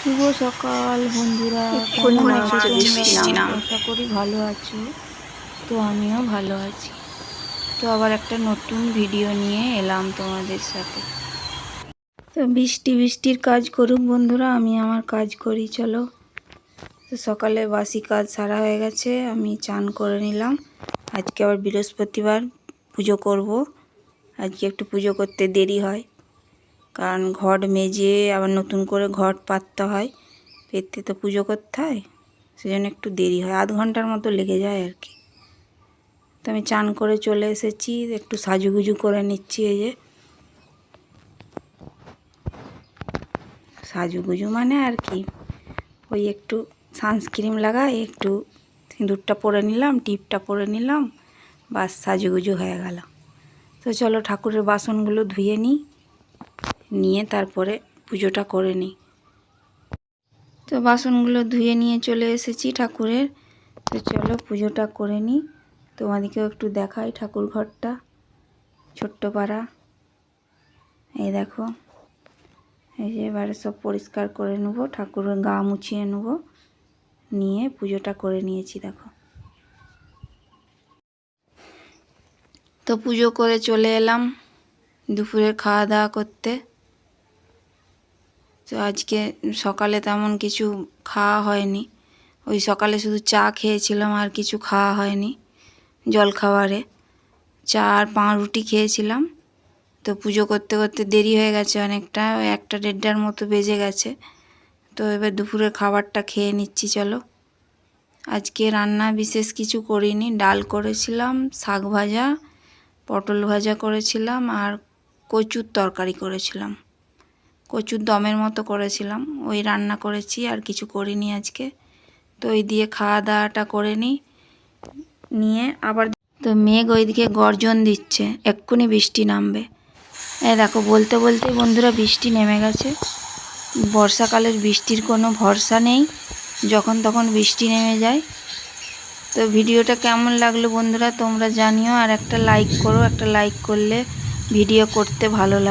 শুভ সকাল বন্ধুরা, এক্ষুনি কেমন মনে আছো হচ্ছে বৃষ্টি তোমরা? নামবে। আশা করি ভালো আছো। তো আমিও ভালো আছি। তো আবার একটা নতুন ভিডিও নিয়ে এলাম তোমাদের সাথে। তো বৃষ্টির কাজ করুক বন্ধুরা, আমি আমার কাজ করি চলো। তো সকালে বাসি কাজ সারা হয়ে গেছে, আমি চান করে নিলাম। আজকে আবার বৃহস্পতিবার, পুজো করব। আজকে একটু পুজো করতে দেরি হয়, কারণ ঘট মেজে আবার নতুন করে ঘট পাততে হয়, পেতে তো পুজো করতে হয়, সেজন্য একটু দেরি হয়, আধ ঘন্টার মতো লেগে যায় আর কি। তো আমি চান করে চলে এসেছি, একটু সাজুগুজু করে নিচ্ছি। এই যে সাজুগুজু মানে আর কি, ওই একটু সানস্ক্রিন লাগাই, একটু সিঁদুরটা পরে নিলাম, টিপটা পরে নিলাম, বাস সাজুগুজু হয়ে গেল। তো চলো ঠাকুরের বাসনগুলো ধুয়ে নিয়ে তারপরে পুজোটা করে নিই। তো বাসনগুলো ধুয়ে নিয়ে চলে এসেছি ঠাকুরের। তো চলো পুজোটা করে নিই, তোমাদেরকেও একটু দেখাই ঠাকুর ঘরটা, ছোট্ট পাড়া। এই দেখো, এই যে এবারে সব পরিষ্কার করে নেব, ঠাকুরের গা মুছিয়ে নেব, নিয়ে পুজোটা করে নিয়েছি দেখো। তো পুজো করে চলে এলাম দুপুরের খাওয়া দাওয়া করতে। তো আজকে সকালে তেমন কিছু খাওয়া হয়নি, ওই সকালে শুধু চা খেয়েছিলাম, আর কিছু খাওয়া হয়নি। জলখাবারে চা আর পাউরুটি খেয়েছিলাম। তো পুজো করতে করতে দেরি হয়ে গেছে অনেকটা, ওই 1-1:30টার মতো বেজে গেছে। তো এবার দুপুরের খাবারটা খেয়ে নিচ্ছি চলো। আজকে রান্না বিশেষ কিছু করিনি, ডাল করেছিলাম, শাক ভাজা, পটল ভাজা করেছিলাম, আর কচুর তরকারি করেছিলাম, কচুর দমের মতো করেছিলাম, ওই রান্না করেছি, আর কিছু করিনি আজকে। তো ওই দিয়ে খাওয়া দাওয়াটা করে নিয়ে আবার তো মেঘ ওইদিকে গর্জন দিচ্ছে, এক্ষুনি বৃষ্টি নামবে। এই দেখো, বলতে বলতে বন্ধুরা বৃষ্টি নেমে গেছে। বর্ষাকালের বৃষ্টির কোনো ভরসা নেই, যখন তখন বৃষ্টি নেমে যায়। তো ভিডিওটা কেমন লাগলো বন্ধুরা তোমরা জানিও, আর একটা লাইক করো, একটা লাইক করলে ভিডিও করতে ভালো লাগে।